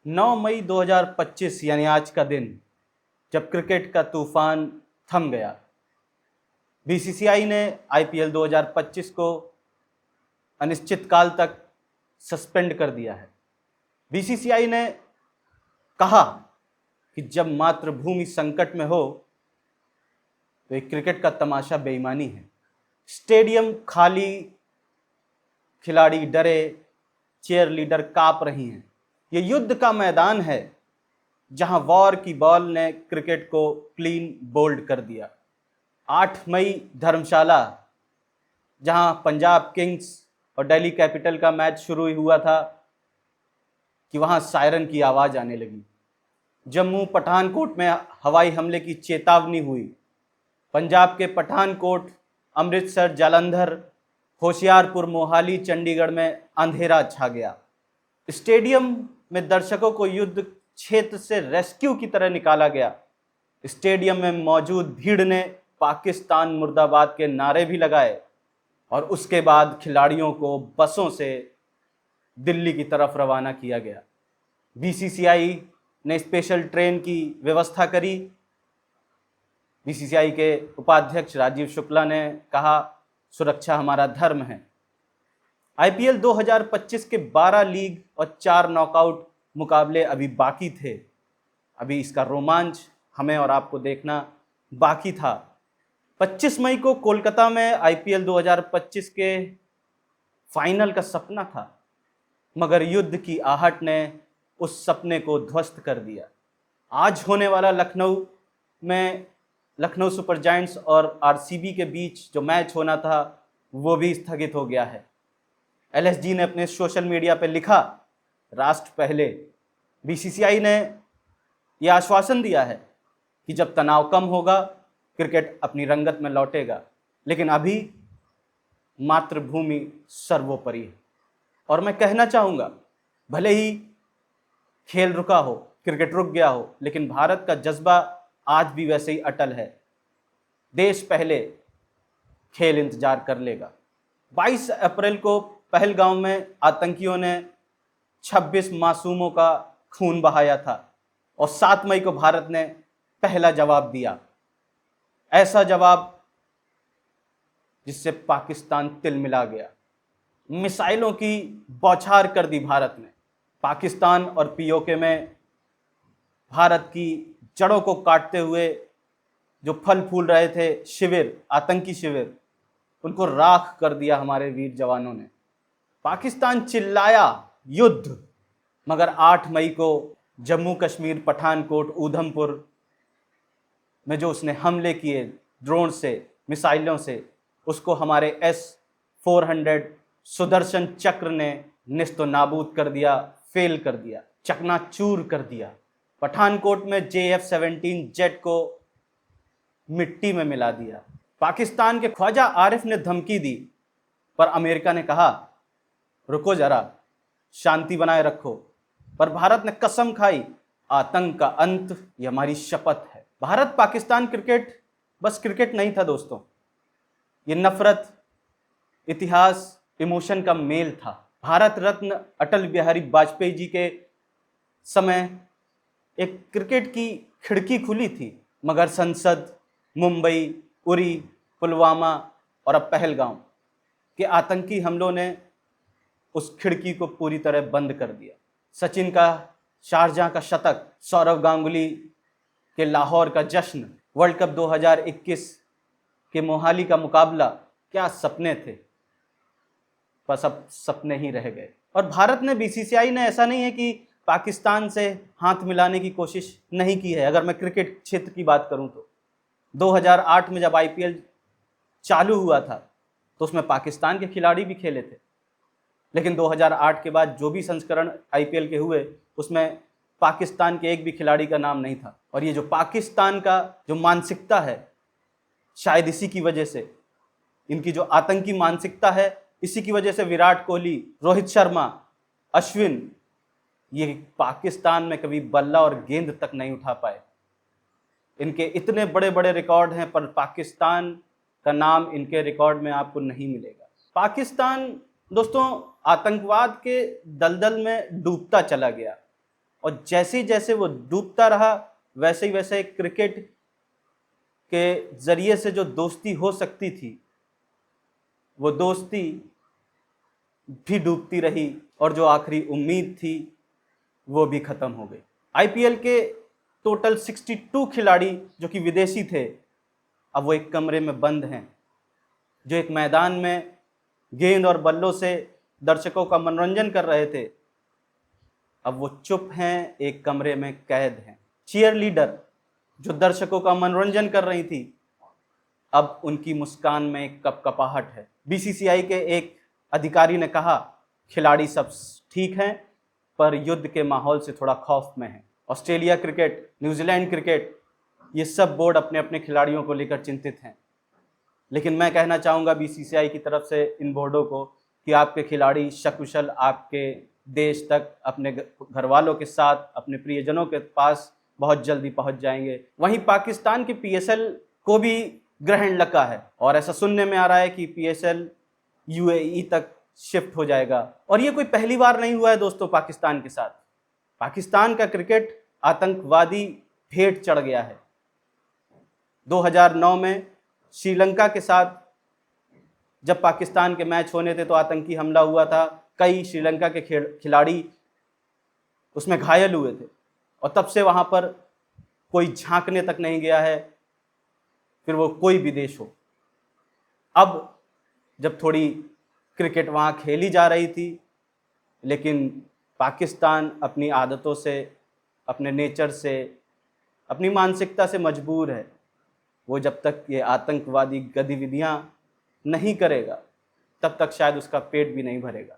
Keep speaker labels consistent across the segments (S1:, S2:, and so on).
S1: 9 मई 2025 यानी आज का दिन, जब क्रिकेट का तूफान थम गया, बीसीसीआई ने आईपीएल 2025 को अनिश्चितकाल तक सस्पेंड कर दिया है। बीसीसीआई ने कहा कि जब मातृभूमि संकट में हो तो एक क्रिकेट का तमाशा बेईमानी है। स्टेडियम खाली, खिलाड़ी डरे, चेयर लीडर कांप रही हैं। ये युद्ध का मैदान है जहां वॉर की बॉल ने क्रिकेट को क्लीन बोल्ड कर दिया। 8 मई धर्मशाला, जहां पंजाब किंग्स और दिल्ली कैपिटल का मैच शुरू हुआ था, कि वहां सायरन की आवाज आने लगी। जम्मू पठानकोट में हवाई हमले की चेतावनी हुई। पंजाब के पठानकोट, अमृतसर, जालंधर, होशियारपुर, मोहाली, चंडीगढ़ में अंधेरा छा गया। स्टेडियम में दर्शकों को युद्ध क्षेत्र से रेस्क्यू की तरह निकाला गया। स्टेडियम में मौजूद भीड़ ने पाकिस्तान मुर्दाबाद के नारे भी लगाए और उसके बाद खिलाड़ियों को बसों से दिल्ली की तरफ रवाना किया गया। बीसीसीआई ने स्पेशल ट्रेन की व्यवस्था करी। बीसीसीआई के उपाध्यक्ष राजीव शुक्ला ने कहा, सुरक्षा हमारा धर्म है। आईपीएल 2025 के 12 लीग और 4 नॉकआउट मुकाबले अभी बाकी थे। अभी इसका रोमांच हमें और आपको देखना बाकी था। 25 मई को कोलकाता में आईपीएल 2025 के फाइनल का सपना था, मगर युद्ध की आहट ने उस सपने को ध्वस्त कर दिया। आज होने वाला लखनऊ सुपर जायंट्स और आरसीबी के बीच जो मैच होना था, वो भी स्थगित हो गया है। एलएसजी ने अपने सोशल मीडिया पर लिखा, राष्ट्र पहले। बीसीसीआई ने यह आश्वासन दिया है कि जब तनाव कम होगा, क्रिकेट अपनी रंगत में लौटेगा, लेकिन अभी मातृभूमि सर्वोपरि है। और मैं कहना चाहूँगा, भले ही खेल रुका हो, क्रिकेट रुक गया हो, लेकिन भारत का जज्बा आज भी वैसे ही अटल है। देश पहले, खेल इंतजार कर लेगा। 22 अप्रैल को पहलगांव में आतंकियों ने 26 मासूमों का खून बहाया था और 7 मई को भारत ने पहला जवाब दिया। ऐसा जवाब जिससे पाकिस्तान तिलमिला गया। मिसाइलों की बौछार कर दी भारत ने। पाकिस्तान और पीओके में भारत की जड़ों को काटते हुए जो फल फूल रहे थे शिविर, आतंकी शिविर, उनको राख कर दिया हमारे वीर जवानों ने। पाकिस्तान चिल्लाया युद्ध, मगर 8 मई को जम्मू कश्मीर, पठानकोट, ऊधमपुर में जो उसने हमले किए ड्रोन से, मिसाइलों से, उसको हमारे S-400 सुदर्शन चक्र ने निस्तो नाबूद कर दिया, फेल कर दिया, चकनाचूर कर दिया। पठानकोट में JF-17 जेट को मिट्टी में मिला दिया। पाकिस्तान के ख्वाजा आरिफ ने धमकी दी, पर अमेरिका ने कहा, रुको जरा, शांति बनाए रखो। पर भारत ने कसम खाई, आतंक का अंत, ये हमारी शपथ है। भारत पाकिस्तान क्रिकेट बस क्रिकेट नहीं था दोस्तों, ये नफरत, इतिहास, इमोशन का मेल था। भारत रत्न अटल बिहारी वाजपेयी जी के समय एक क्रिकेट की खिड़की खुली थी, मगर संसद, मुंबई, उरी, पुलवामा और अब पहलगांव के आतंकी हमलों ने उस खिड़की को पूरी तरह बंद कर दिया। सचिन का शारजाह का शतक, सौरव गांगुली के लाहौर का जश्न, वर्ल्ड कप 2021 के मोहाली का मुकाबला, क्या सपने थे, बस अब सपने ही रह गए। और भारत ने, बीसीसीआई ने, ऐसा नहीं है कि पाकिस्तान से हाथ मिलाने की कोशिश नहीं की है। अगर मैं क्रिकेट क्षेत्र की बात करूं तो 2008 में जब आईपीएल चालू हुआ था तो उसमें पाकिस्तान के खिलाड़ी भी खेले थे, लेकिन 2008 के बाद जो भी संस्करण आईपीएल के हुए उसमें पाकिस्तान के एक भी खिलाड़ी का नाम नहीं था। और ये जो पाकिस्तान का जो मानसिकता है, शायद इसी की वजह से, इनकी जो आतंकी मानसिकता है, इसी की वजह से विराट कोहली, रोहित शर्मा, अश्विन, ये पाकिस्तान में कभी बल्ला और गेंद तक नहीं उठा पाए। इनके इतने बड़े बड़े रिकॉर्ड हैं, पर पाकिस्तान का नाम इनके रिकॉर्ड में आपको नहीं मिलेगा। पाकिस्तान दोस्तों आतंकवाद के दलदल में डूबता चला गया और जैसे जैसे वो डूबता रहा वैसे ही वैसे क्रिकेट के जरिए से जो दोस्ती हो सकती थी वो दोस्ती भी डूबती रही और जो आखिरी उम्मीद थी वो भी खत्म हो गई। आईपीएल के टोटल 62 खिलाड़ी जो कि विदेशी थे अब वो एक कमरे में बंद हैं। जो एक मैदान में गेंद और बल्लों से दर्शकों का मनोरंजन कर रहे थे अब वो चुप हैं, एक कमरे में कैद हैं। चीयर लीडर जो दर्शकों का मनोरंजन कर रही थी अब उनकी मुस्कान में एक कपकपाहट है। बीसीसीआई के एक अधिकारी ने कहा खिलाड़ी सब ठीक हैं पर युद्ध के माहौल से थोड़ा खौफ में है। ऑस्ट्रेलिया क्रिकेट, न्यूजीलैंड क्रिकेट, ये सब बोर्ड अपने अपने खिलाड़ियों को लेकर चिंतित हैं। लेकिन मैं कहना चाहूँगा बीसीसीआई की तरफ से इन बोर्डों को कि आपके खिलाड़ी सकुशल आपके देश तक अपने घर वालों के साथ अपने प्रियजनों के पास बहुत जल्दी पहुंच जाएंगे। वहीं पाकिस्तान के पीएसएल को भी ग्रहण लगा है और ऐसा सुनने में आ रहा है कि पीएसएल यूएई तक शिफ्ट हो जाएगा। और ये कोई पहली बार नहीं हुआ है दोस्तों पाकिस्तान के साथ। पाकिस्तान का क्रिकेट आतंकवादी भेंट चढ़ गया है। 2009 में श्रीलंका के साथ जब पाकिस्तान के मैच होने थे तो आतंकी हमला हुआ था। कई श्रीलंका के खिलाड़ी उसमें घायल हुए थे और तब से वहाँ पर कोई झांकने तक नहीं गया है, फिर वो कोई भी देश हो। अब जब थोड़ी क्रिकेट वहाँ खेली जा रही थी लेकिन पाकिस्तान अपनी आदतों से, अपने नेचर से, अपनी मानसिकता से मजबूर है। वो जब तक ये आतंकवादी गतिविधियाँ नहीं करेगा तब तक शायद उसका पेट भी नहीं भरेगा,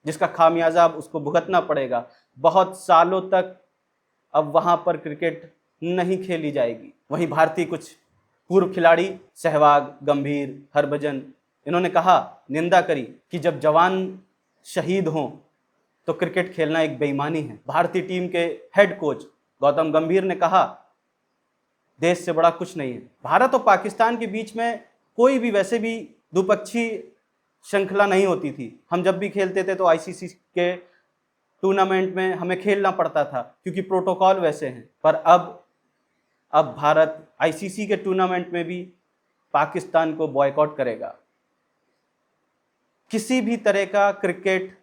S1: जिसका खामियाजा अब उसको भुगतना पड़ेगा। बहुत सालों तक अब वहाँ पर क्रिकेट नहीं खेली जाएगी। वहीं भारतीय कुछ पूर्व खिलाड़ी सहवाग, गंभीर, हरभजन, इन्होंने कहा, निंदा करी कि जब जवान शहीद हों तो क्रिकेट खेलना एक बेईमानी है। भारतीय टीम के हेड कोच गौतम गंभीर ने कहा, देश से बड़ा कुछ नहीं है। भारत और पाकिस्तान के बीच में कोई भी वैसे भी द्विपक्षीय श्रृंखला नहीं होती थी। हम जब भी खेलते थे तो आईसीसी के टूर्नामेंट में हमें खेलना पड़ता था क्योंकि प्रोटोकॉल वैसे हैं। पर अब भारत आईसीसी के टूर्नामेंट में भी पाकिस्तान को बॉयकॉट करेगा। किसी भी तरह का क्रिकेट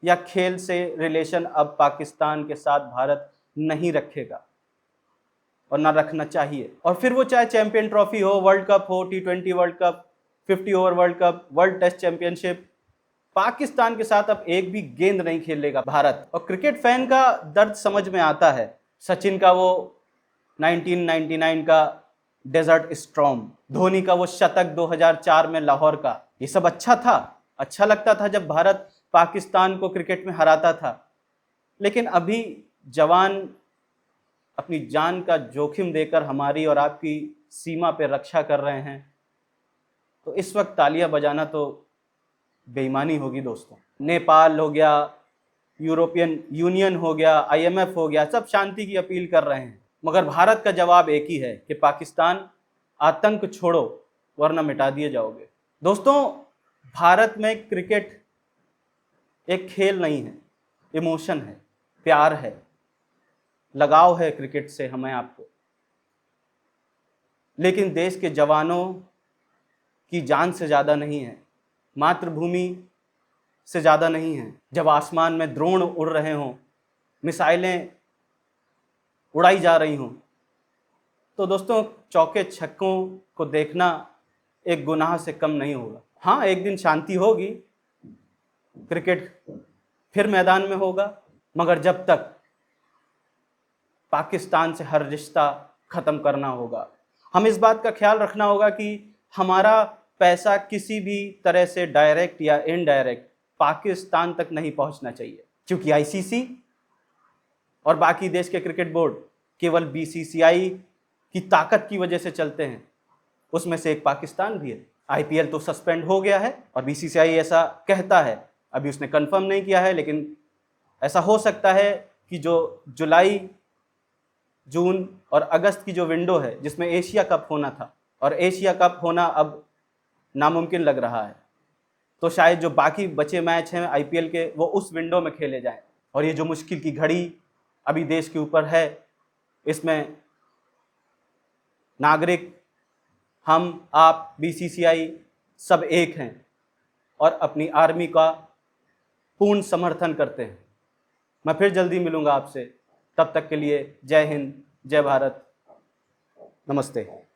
S1: या खेल से रिलेशन अब पाकिस्तान के साथ भारत नहीं रखेगा और ना रखना चाहिए। और फिर वो चाहे चैंपियन ट्रॉफी हो, वर्ल्ड कप हो, T20 world cup, 50 over world cup, world test championship, Pakistan के साथ अब एक भी गेंद नहीं खेलेगा भारत। और क्रिकेट फैन का दर्द समझ में आता है। सचिन का वो 1999 का डेजर्ट स्टॉर्म, धोनी का वो शतक 2004 में लाहौर का, ये सब अच्छा था, अच्छा लगता था जब भारत पाकिस्तान को क्रिकेट में हराता था। लेकिन अभी जवान अपनी जान का जोखिम देकर हमारी और आपकी सीमा पे रक्षा कर रहे हैं, तो इस वक्त तालियां बजाना तो बेईमानी होगी दोस्तों। नेपाल हो गया, यूरोपियन यूनियन हो गया, IMF हो गया, सब शांति की अपील कर रहे हैं, मगर भारत का जवाब एक ही है कि पाकिस्तान, आतंक छोड़ो वरना मिटा दिए जाओगे। दोस्तों, भारत में क्रिकेट एक खेल नहीं है, इमोशन है, प्यार है, लगाव है क्रिकेट से हमें आपको। लेकिन देश के जवानों की जान से ज़्यादा नहीं है, मातृभूमि से ज़्यादा नहीं है। जब आसमान में ड्रोन उड़ रहे हों, मिसाइलें उड़ाई जा रही हों, तो दोस्तों चौके छक्कों को देखना एक गुनाह से कम नहीं होगा। हाँ, एक दिन शांति होगी, क्रिकेट फिर मैदान में होगा, मगर जब तक पाकिस्तान से हर रिश्ता ख़त्म करना होगा। हम इस बात का ख्याल रखना होगा कि हमारा पैसा किसी भी तरह से डायरेक्ट या इनडायरेक्ट पाकिस्तान तक नहीं पहुंचना चाहिए, क्योंकि आईसीसी और बाकी देश के क्रिकेट बोर्ड केवल बीसीसीआई की ताकत की वजह से चलते हैं। उसमें से एक पाकिस्तान भी है। आईपीएल तो सस्पेंड हो गया है और बीसीसीआई ऐसा कहता है, अभी उसने कंफर्म नहीं किया है, लेकिन ऐसा हो सकता है कि जो जुलाई, जून और अगस्त की जो विंडो है जिसमें एशिया कप होना था, और एशिया कप होना अब नामुमकिन लग रहा है, तो शायद जो बाकी बचे मैच हैं आईपीएल के वो उस विंडो में खेले जाएं। और ये जो मुश्किल की घड़ी अभी देश के ऊपर है, इसमें नागरिक, हम, आप, बीसीसीआई सब एक हैं और अपनी आर्मी का पूर्ण समर्थन करते हैं। मैं फिर जल्दी मिलूंगा आपसे, तब तक के लिए जय हिंद, जय भारत, नमस्ते।